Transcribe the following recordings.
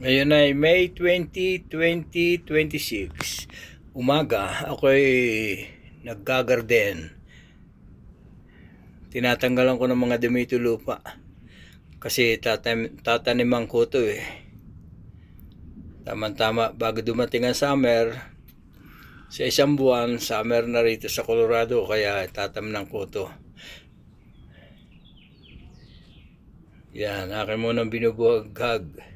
Ngayon ay May 20, 2026. Umaga, ako'y naggagarden. Tinatanggalan ko ng mga dumito lupa. Kasi tataniman ko ito eh. Tama-tama, bago dumating ang summer, sa isang buwan, summer na rito sa Colorado, kaya tatamnan ko ito. Yan, akin munang binubuhaghag.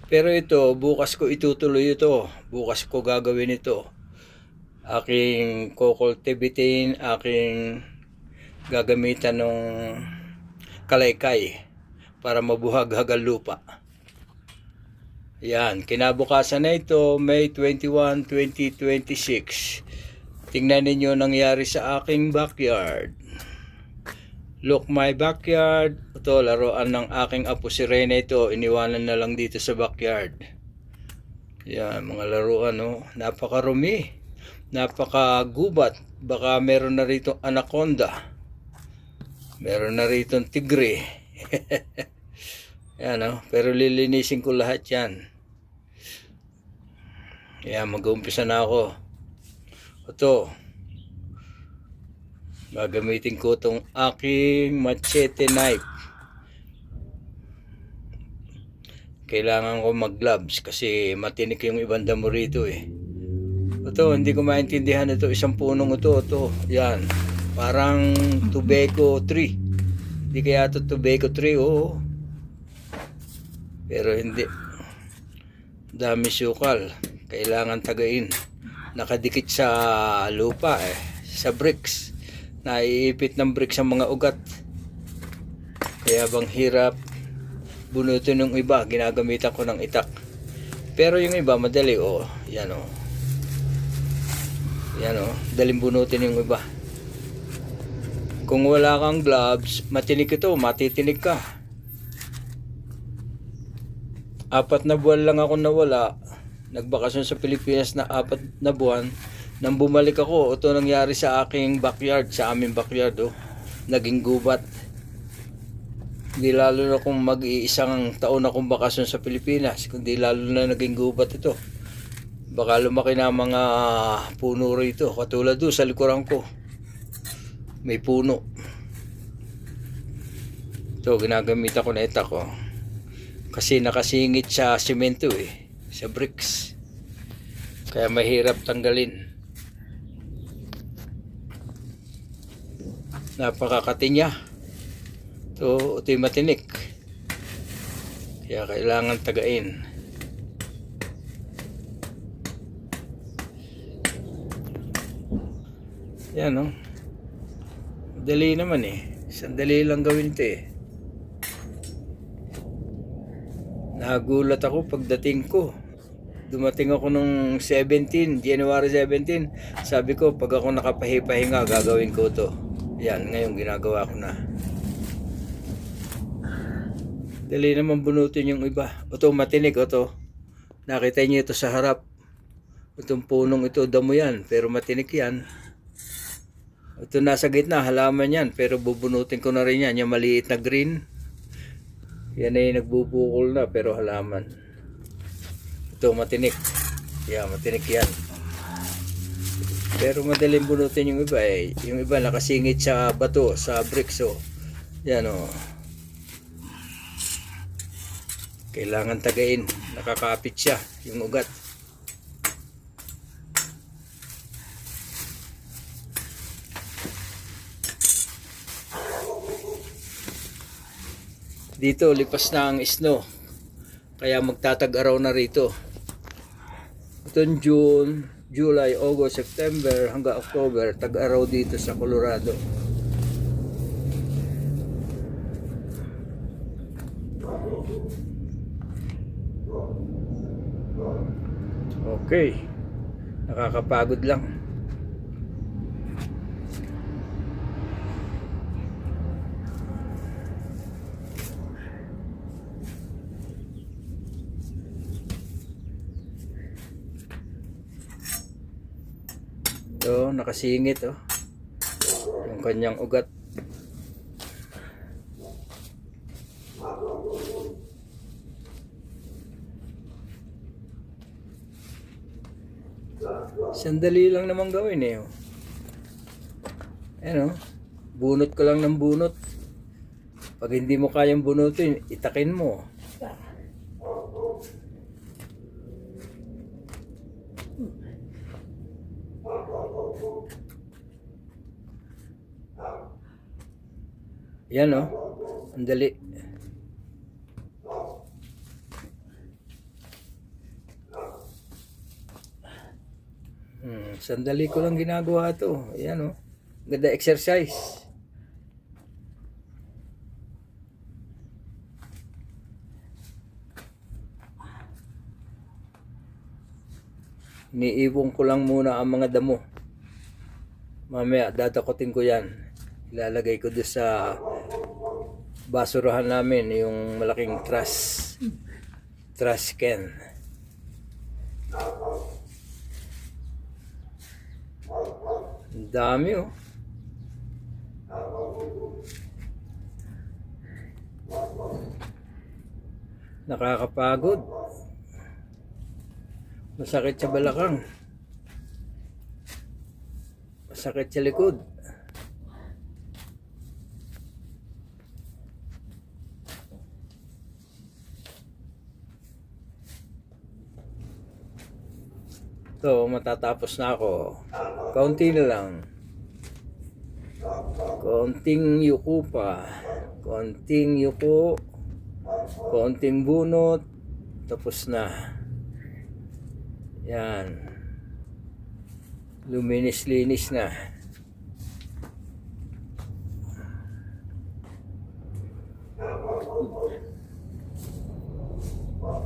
Pero ito, bukas ko itutuloy ito. Bukas ko gagawin ito. Aking kukultibitin, aking gagamitan ng kalaykay para mabuhaghag ang lupa. Yan, kinabukasan na ito, May 21, 2026. Tingnan ninyo nangyari sa aking backyard. Look my backyard. Ito, laruan ng aking apo si Rene ito. Iniwanan na lang dito sa backyard. Yan, mga laruan, no? Napakarumi. Napakagubat. Baka meron na rito anaconda. Meron na rito tigre. Yan, no? Pero lilinisin ko lahat yan. Yan, mag-uumpisa na ako. Ito. Gagamitin ko itong aking machete knife. Kailangan ko mag-gloves kasi matinik yung ibang damo rito eh. Ito, hindi ko maintindihan ito. Isang punong ito. Yan. Parang tobacco tree. Hindi kaya ito tobacco tree, oo. Pero hindi. Dami sukal. Kailangan tagain. Nakadikit sa lupa eh. Sa bricks. Naiipit ng bricks ang mga ugat. Kaya bang hirap bunutin ng iba, ginagamitan ko ng itak. Pero yung iba madali, oh. Yan oh. Yan oh, daling bunutin yung iba. Kung wala kang gloves, matinik ito, matitinig ka. 4 na buwan lang ako nawala. Nagbakasyon sa Pilipinas na 4 na buwan. Nang bumalik ako, ito nangyari sa aking backyard, sa aming backyard, oh. Naging gubat. Hindi lalo na kung mag-iisang taon akong bakasyon sa Pilipinas, kundi lalo na naging gubat ito. Baka lumaki na mga puno rito, katulad doon sa likuran ko. May puno. Ito, ginagamit ako na itak, oh. Kasi nakasingit sa simento eh, sa bricks. Kaya mahirap tanggalin. Napakakati niya. Ito yung matinik. Kaya kailangan tagain. Yan, no? Madali naman eh. Sandali lang gawin ito eh. Nagulat ako pagdating ko. Dumating ako nung January 17. Sabi ko, pag ako nakapahipahinga, gagawin ko to. Yan, ngayon ginagawa ko na. Dali naman bunutin yung iba. Ito, matinik, ito. Nakita niyo ito sa harap. Itong punong ito, damo yan. Pero matinik yan. Ito nasa gitna, halaman yan. Pero bubunutin ko na rin yan. Yung maliit na green. Yan ay nagbubukol na, pero halaman. Ito, matinik. Yan, matinik yan. Pero madaling bunutin yung iba eh. Yung iba nakasingit sa bato, sa bricks, oh. Yan, oh. Kailangan tagain. Nakakapit siya, yung ugat. Dito, lipas na ang snow. Kaya magtatag-araw na rito. Itong June, July, August, September hanggang October, tag-araw dito sa Colorado. Okay, nakakapagod lang. Ito, nakasingit, oh. Yung kanyang ugat. Sandali lang naman gawin eh. Oh. Ayan oh. Bunot ko lang ng bunot. Pag hindi mo kayang bunutin, itakin mo. Yan oh. Ang dali. Sandali ko lang ginagawa to. Ayan oh. Ganda exercise. Iniipon ko lang muna ang mga damo. Mamaya dadakotin ko yan. Ilalagay ko doon sa basurahan namin, yung malaking trash can. Ang dami oh. Nakakapagod. Masakit sa balakang. Masakit sa likod. So, matatapos na ako. Kaunti na lang. Kaunting yuko pa. Kaunting yuko. Kaunting bunot. Tapos na. Yan. Luminis-linis na.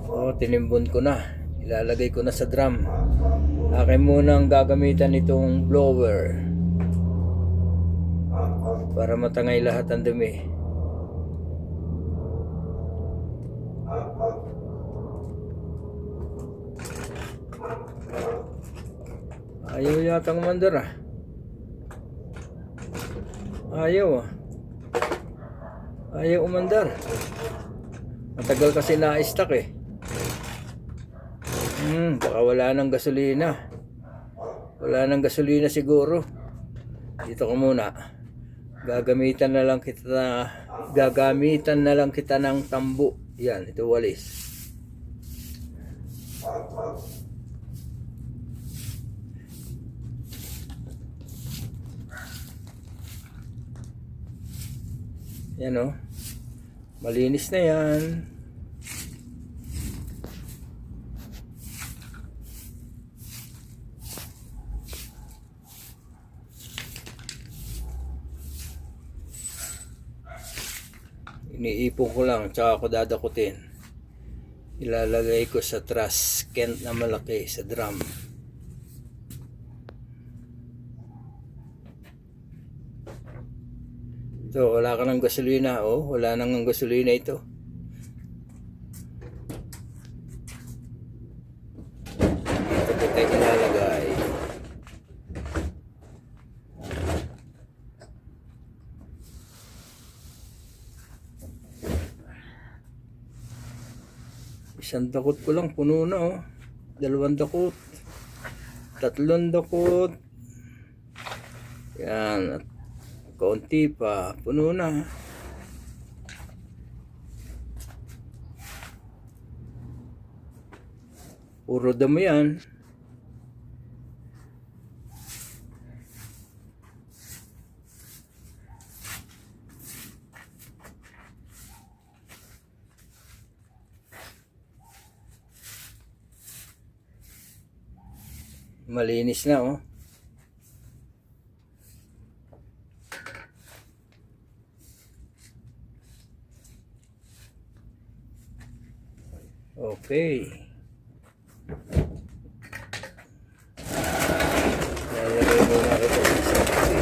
Oh, tinimbon ko na. Ilalagay ko na sa drum. Akin munang gagamitan itong blower para matangay lahat ng dumi. Ayaw yatang umandar ah. Ayaw ah. Ayaw umandar. Matagal kasi na-stuck eh. Baka wala nang gasolina. Wala nang gasolina siguro. Dito ko muna. Gagamitan na lang kita ng tambo. Yan, ito walis. Yan oh. Malinis na yan. Iniipon ko lang, tsaka ako dadakutin. Ilalagay ko sa trash can na malaki sa drum. Ito, wala ka ng gasolina. Oh, wala nang gasolina ito. Ito kita ilalagay. Isang dakot ko lang, puno na oh. 2 dakot. 3 dakot. Yan. At kaunti pa, puno na. Puro damo yan. Malinis na oh. Okay. Lalagay muna ito sa kasi.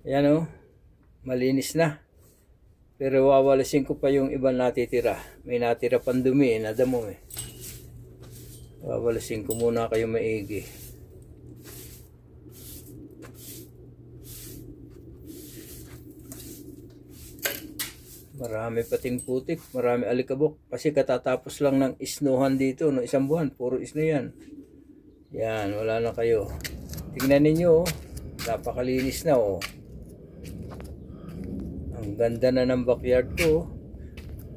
Ayan oh. Malinis na. Pero wawalisin ko pa yung ibang natitira. May natira pang dumi na damo eh. Wawalisin ko muna kayo maigi. Marami pating putik, marami alikabok. Kasi katatapos lang ng isnuhan dito, no, isang buwan, puro isno yan. Yan, wala na kayo. Tingnan ninyo, oh. Napakalinis na, oh. Ang ganda na ng backyard ko, oh.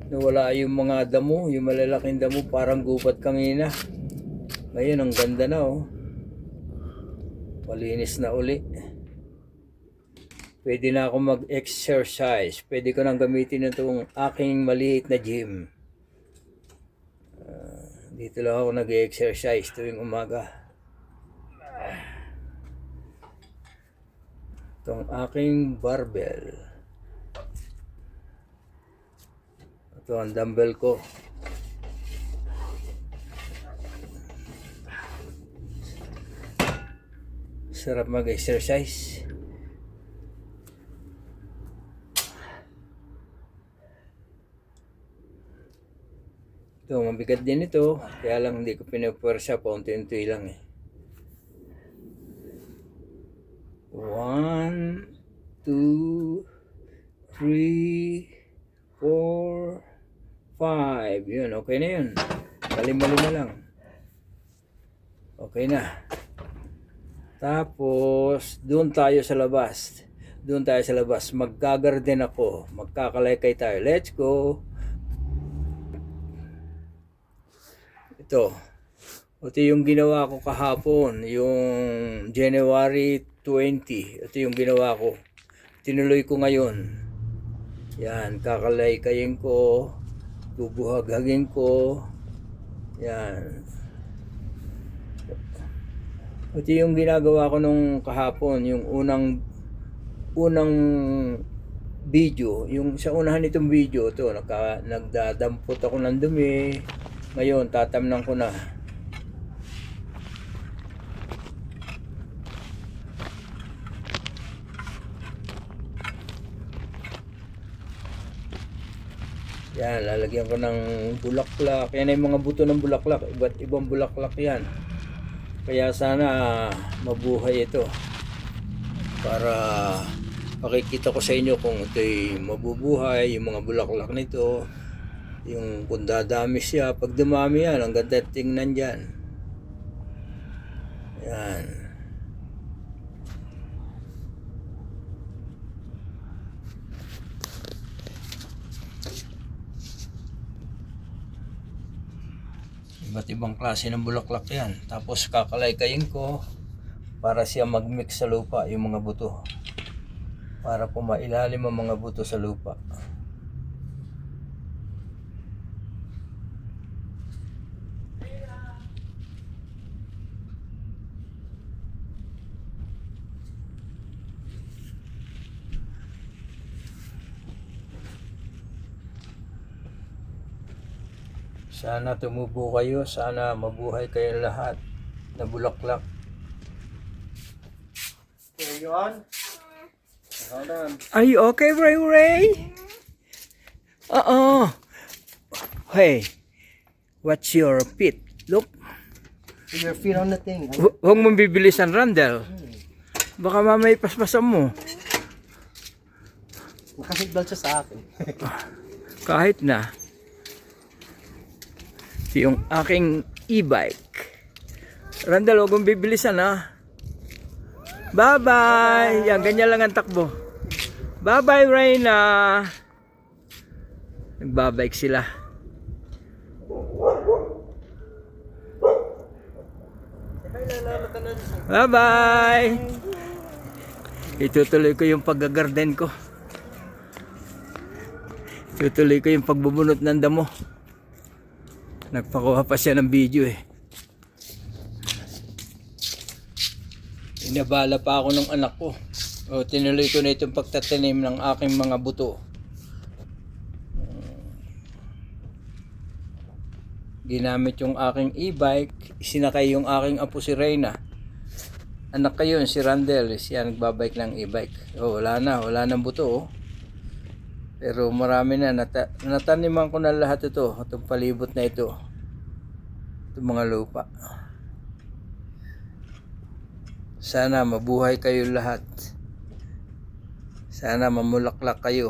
Nawala yung mga damo, yung malalaking damo, parang gubat kangina. Ngayon, ang ganda na, oh. Malinis na uli. Pwede na ako mag-exercise. Pwede ko nang gamitin itong aking maliit na gym. Dito lang ako nag-exercise tuwing umaga. Itong aking barbell. Ito ang dumbbell ko. Sarap mag-exercise. Ito, mabigat din ito. Kaya lang hindi ko pinapwersa. Paunti-unti lang eh. 1, 2, 3, 4, 5. Yun, okay na yun. Lima-lima lang. Okay na. Tapos, doon tayo sa labas. Doon tayo sa labas. Maggagarden ako. Magkakalaykay tayo. Let's go. Ito yung ginawa ko kahapon, yung January 20. Ito yung ginawa ko. Tinuloy ko ngayon. Yan, kakalay-kayin ko, bubuhag-hagin ko. Yan. Ito yung ginagawa ko nung kahapon, yung unang video, yung sa unahan nitong video, to nagdadampot ako ng dumi. Ngayon, tatamnan ko na. Yan, lalagyan ko ng bulaklak. Yan ay mga buto ng bulaklak. Iba't ibang bulaklak yan. Kaya sana mabuhay ito. Para pakikita ko sa inyo kung ito'y mabubuhay, yung mga bulaklak nito. Yung kung dadami siya, pag dumami yan, ang ganda tingnan dyan. Yan. Iba't ibang klase ng bulaklak yan. Tapos kakalay-kayin ko para siya mag-mix sa lupa, yung mga buto. Para pumailalim ang mga buto sa lupa. Sana tumubo kayo, sana mabuhay kayo lahat na bulaklak. Are you on? Hold on. Are you okay, Ray? Hey, what's your feet? Look. Put your feet on the thing. Huwag mong bibilisan, Randall. Baka mamay paspasan mo. Nakasignal siya sa akin. Kahit na. Ito yung aking e-bike. Randall, huwag mong bibilisan, ha. Bye-bye. Yan, ganyan lang ang takbo. Bye-bye, Reyna. Nagbabike sila. Bye-bye. Itutuloy ko yung pag-garden ko. Itutuloy ko yung pagbubunot ng damo. Nagpakuha pa siya ng video eh. Inabala pa ako ng anak ko. O, tinuloy ko na itong pagtatanim ng aking mga buto. Ginamit yung aking e-bike. Sinakay yung aking apo si Reyna. Anak ko yun, si Randall. Siya nagbabike ng e-bike. O, wala nang buto oh. Pero marami na. Nataniman ko na lahat ito. Itong palibot na ito. Itong mga lupa. Sana mabuhay kayo lahat. Sana mamulaklak kayo.